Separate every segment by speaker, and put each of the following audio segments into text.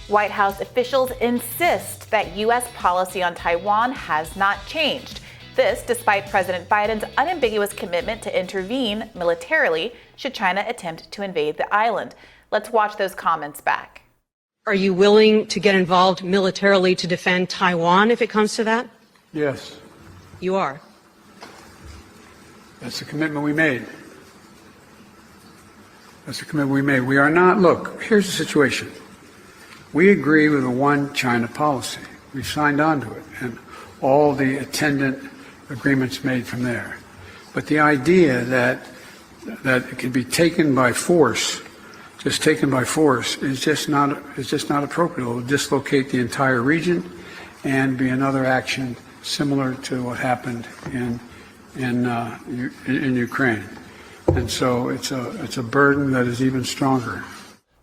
Speaker 1: White House officials insist that U.S. policy on Taiwan has not changed. This despite President Biden's unambiguous commitment to intervene militarily should China attempt to invade the island. Let's watch those comments back.
Speaker 2: Are you willing to get involved militarily to defend Taiwan if it comes to that?
Speaker 3: Yes.
Speaker 2: You are?
Speaker 3: That's the commitment we made. That's the commitment we made. We are not, look, here's the situation. We agree with a one China policy. We signed on to it and all the attendant agreements made from there. But the idea that it can be taken by force, just taken by force, is just not appropriate. It will dislocate the entire region and be another action similar to what happened in Ukraine. And so it's a burden that is even stronger.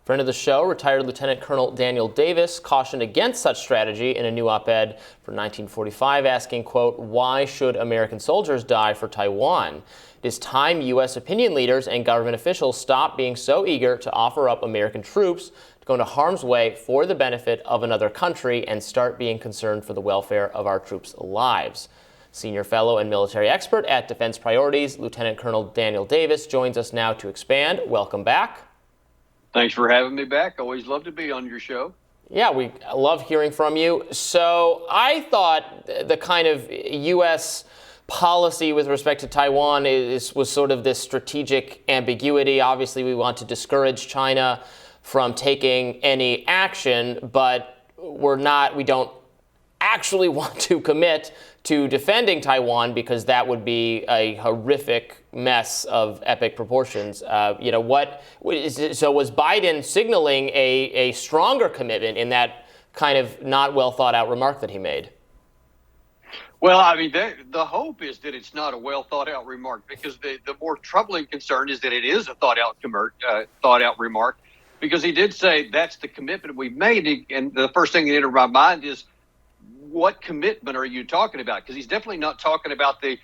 Speaker 4: Friend of the show, retired Lieutenant Colonel Daniel Davis, cautioned against such strategy in a new op-ed for 1945, asking, quote, "Why should American soldiers die for Taiwan? It is time U.S. opinion leaders and government officials stop being so eager to offer up American troops to go into harm's way for the benefit of another country and start being concerned for the welfare of our troops' lives." Senior fellow and military expert at Defense Priorities, Lieutenant Colonel Daniel Davis, joins us now to expand. Welcome back.
Speaker 5: Thanks for having me back. Always love to be on your show.
Speaker 4: Yeah, we love hearing from you. So I thought the kind of U.S. policy with respect to Taiwan was sort of this strategic ambiguity. Obviously, we want to discourage China from taking any action, but we don't actually want to commit to defending Taiwan because that would be a horrific mess of epic proportions. So was Biden signaling a stronger commitment in that kind of not well thought out remark that he made?
Speaker 5: Well, I mean, the hope is that it's not a well thought out remark, because the more troubling concern is that it is a thought out remark, because he did say that's the commitment we've made. And the first thing that entered my mind is, what commitment are you talking about? Because he's definitely not talking about the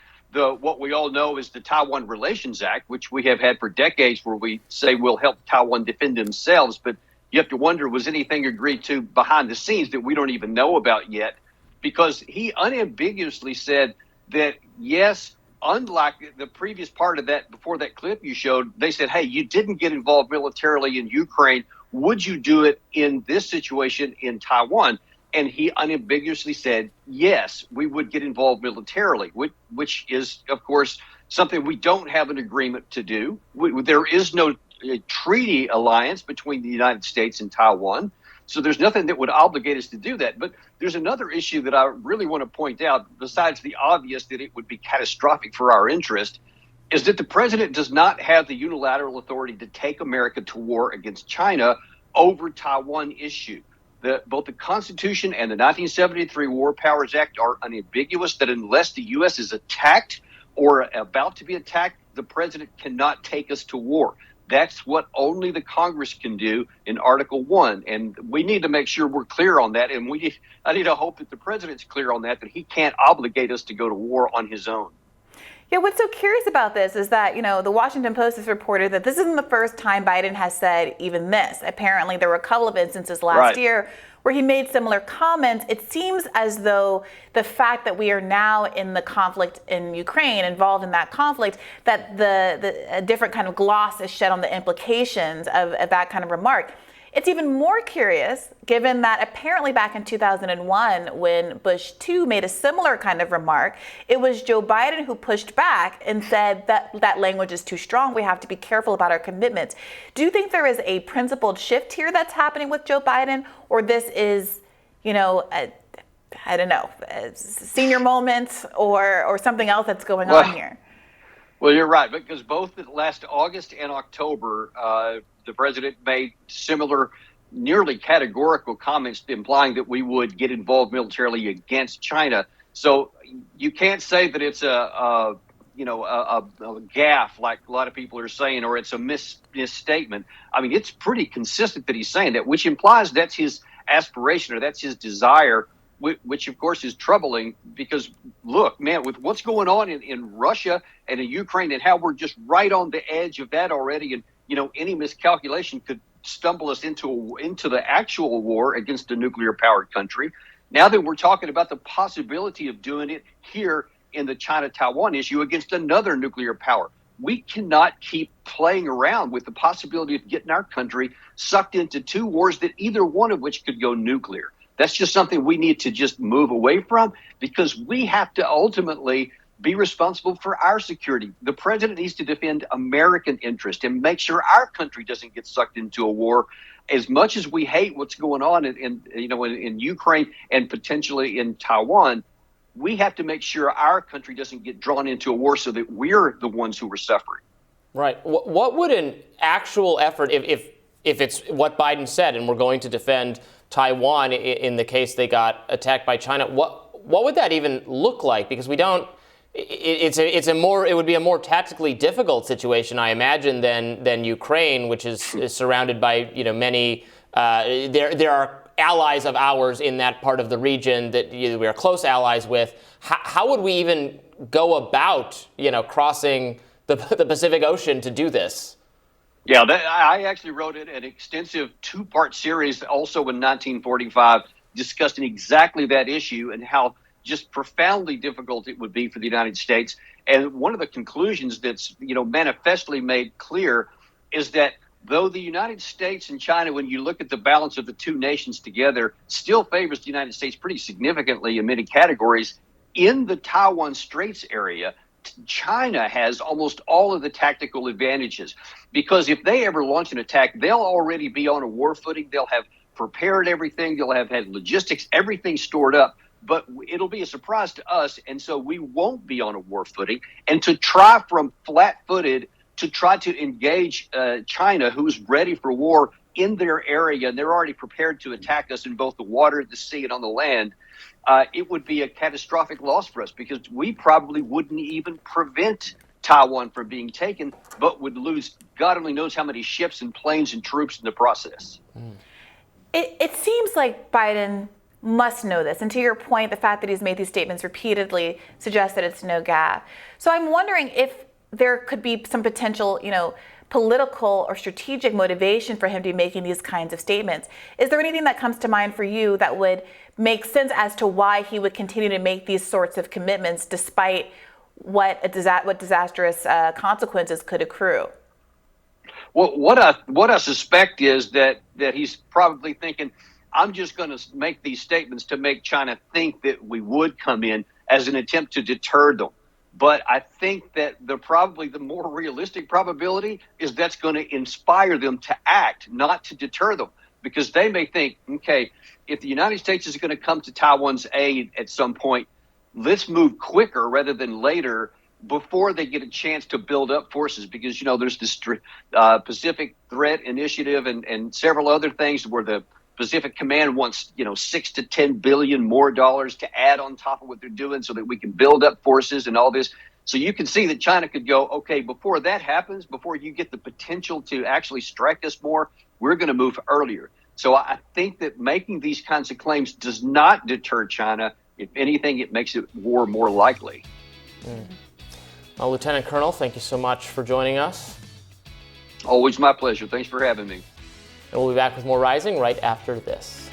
Speaker 5: what we all know is the Taiwan Relations Act, which we have had for decades, where we say we'll help Taiwan defend themselves. But you have to wonder, was anything agreed to behind the scenes that we don't even know about yet? Because he unambiguously said that, yes, unlike the previous part of that, before that clip you showed, they said, hey, you didn't get involved militarily in Ukraine. Would you do it in this situation in Taiwan? And he unambiguously said, yes, we would get involved militarily, which is, of course, something we don't have an agreement to do. There is no treaty alliance between the United States and Taiwan. So there's nothing that would obligate us to do that. But there's another issue that I really want to point out, besides the obvious that it would be catastrophic for our interest, is that the president does not have the unilateral authority to take America to war against China over Taiwan issue. Both the Constitution and the 1973 War Powers Act are unambiguous that unless the U.S. is attacked or about to be attacked, the president cannot take us to war. That's what only the Congress can do in Article 1. And we need to make sure we're clear on that. And I need to hope that the president's clear on that he can't obligate us to go to war on his own.
Speaker 1: Yeah, what's so curious about this is that, the Washington Post has reported that this isn't the first time Biden has said even this. Apparently, there were a couple of instances last year where he made similar comments. It seems as though the fact that we are now in the conflict in Ukraine, involved in that conflict, that a different kind of gloss is shed on the implications of that kind of remark. It's even more curious, given that apparently back in 2001, when Bush II made a similar kind of remark, it was Joe Biden who pushed back and said that language is too strong. We have to be careful about our commitments. Do you think there is a principled shift here that's happening with Joe Biden, or this is, senior moments or something else that's going on here?
Speaker 5: Well, you're right, because both last August and October, the president made similar, nearly categorical comments implying that we would get involved militarily against China. So you can't say that it's a gaffe like a lot of people are saying, or it's a misstatement. I mean, it's pretty consistent that he's saying that, which implies that's his aspiration or that's his desire, which of course is troubling because, look, man, with what's going on in Russia and in Ukraine and how we're just right on the edge of that already, and any miscalculation stumble us into the actual war against a nuclear-powered country. Now that we're talking about the possibility of doing it here in the China-Taiwan issue against another nuclear power. We cannot keep playing around with the possibility of getting our country sucked into two wars that either one of which could go nuclear. That's just something we need to just move away from, because we have to ultimately be responsible for our security. The president needs to defend American interest and make sure our country doesn't get sucked into a war. As much as we hate what's going on in Ukraine and potentially in Taiwan, we have to make sure our country doesn't get drawn into a war so that we're the ones who are suffering.
Speaker 4: Right. What would an actual effort, if it's what Biden said, and we're going to defend Taiwan in the case they got attacked by China, what would that even look like? Because we don't. It would be a more tactically difficult situation, I imagine, than Ukraine, which is surrounded by many. There are allies of ours in that part of the region that we are close allies with. How would we even go about crossing the Pacific Ocean to do this?
Speaker 5: Yeah, I actually wrote an extensive two-part series also in 1945 discussing exactly that issue and how just profoundly difficult it would be for the United States. And one of the conclusions that's manifestly made clear is that though the United States and China, when you look at the balance of the two nations together, still favors the United States pretty significantly in many categories, in the Taiwan Straits area, China has almost all of the tactical advantages, because if they ever launch an attack, they'll already be on a war footing. They'll have prepared everything. They'll have had logistics, everything stored up. But it'll be a surprise to us, and so we won't be on a war footing. And to try from flat-footed to try to engage China, who's ready for war in their area, and they're already prepared to attack us in both the water, the sea, and on the land, it would be a catastrophic loss for us, because we probably wouldn't even prevent Taiwan from being taken, but would lose God only knows how many ships and planes and troops in the process.
Speaker 1: It seems like Biden must know this. And to your point, the fact that he's made these statements repeatedly suggests that it's no gaffe. So I'm wondering if there could be some potential, political or strategic motivation for him to be making these kinds of statements. Is there anything that comes to mind for you that would make sense as to why he would continue to make these sorts of commitments despite what disastrous consequences could accrue?
Speaker 5: Well, what I suspect is that he's probably thinking, I'm just going to make these statements to make China think that we would come in as an attempt to deter them. But I think that probably the more realistic probability is that's going to inspire them to act, not to deter them, because they may think, okay, if the United States is going to come to Taiwan's aid at some point, let's move quicker rather than later, before they get a chance to build up forces, because, there's this Pacific Threat Initiative and several other things where the Pacific Command wants, $6 to $10 billion more to add on top of what they're doing so that we can build up forces and all this. So you can see that China could go, okay, before that happens, before you get the potential to actually strike us more, we're going to move earlier. So I think that making these kinds of claims does not deter China. If anything, it makes it war more likely.
Speaker 4: Well, Lieutenant Colonel, thank you so much for joining us.
Speaker 5: Always my pleasure. Thanks for having me.
Speaker 4: And we'll be back with more Rising right after this.